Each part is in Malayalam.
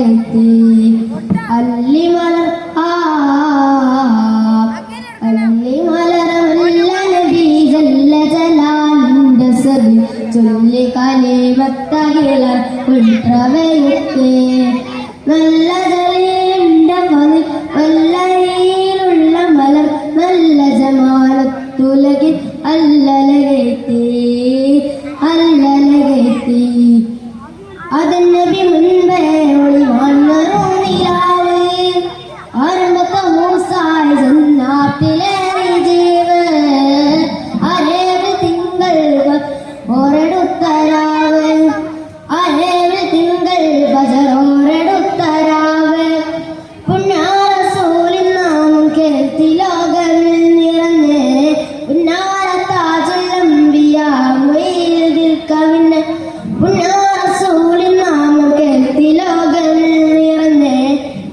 അല്ലലകേത്തി അല്ലിമലർ അല്ലിമലരമുല്ല നബി ജല്ല ജലാലിന്റെ സബി ചൊല്ലി കലിമത്തകില ഉൾപ്രവയുത്തേ നല്ല ജലീലിന്റെ പതി വല്ലയിലുള്ള മലർ നല്ല ജമാലത്തുലകിൽ അല്ലലകേത്തി അല്ലലകേത്തി അതിനബി മുൻപേ ഒളിവാണൊരു നിലാവ് ആരംഭത്തെ മൂസായ ജന്നാത്തിലേറി ജീവ് അരേഴ് തിങ്കൾ ഓരെടുത്തരാവ് അരേഴ് തിങ്കൾ ബജറോരെടുത്തരാവ് പുണ്യാറസൂലിൻ നാമം കേൾത്തി ലോകമിൽ നിറഞ്ഞ് പുന്നാര താജുല്ലംബിയ മുഈദിൽ കവിഞ്ഞ് പുണ്യാറസൂലിൻ നാമം കേൾത്തി ലോകമിൽ നിറഞ്ഞ്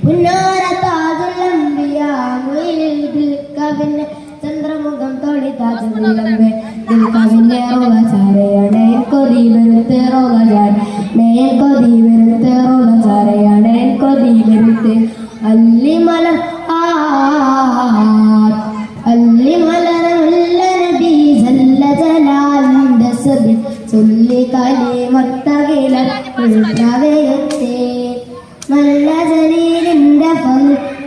പുന്നാര താജുല്ലംബിയ മുഈദിൽ കവിഞ്ഞ് ചന്ദ്രമുഖം തൊടി താജുല്ലംബെ ദിൽ കവിഞ്ഞ് റോഗചാരയാണ് കൊതി വെറുത്ത് റോഗചാര മേൽ കൊതി വെറുത്ത് റോഗചാരയാണ് കൊതി വെറുത്ത് അല്ലിമലർ അല്ലിമലരമുല്ല നബി ജല്ല ജലാലിന്റെ സബി ചൊല്ലി കലിമത്തകില ഉൾപ്രവയത്തെ നല്ല ജലീലിന്റെ ഫൽ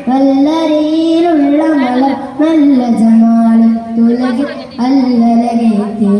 വല്ലരിയിലുള്ള മലർ നല്ല ജമാലത്തുലകിൽ അല്ലലകേത്തി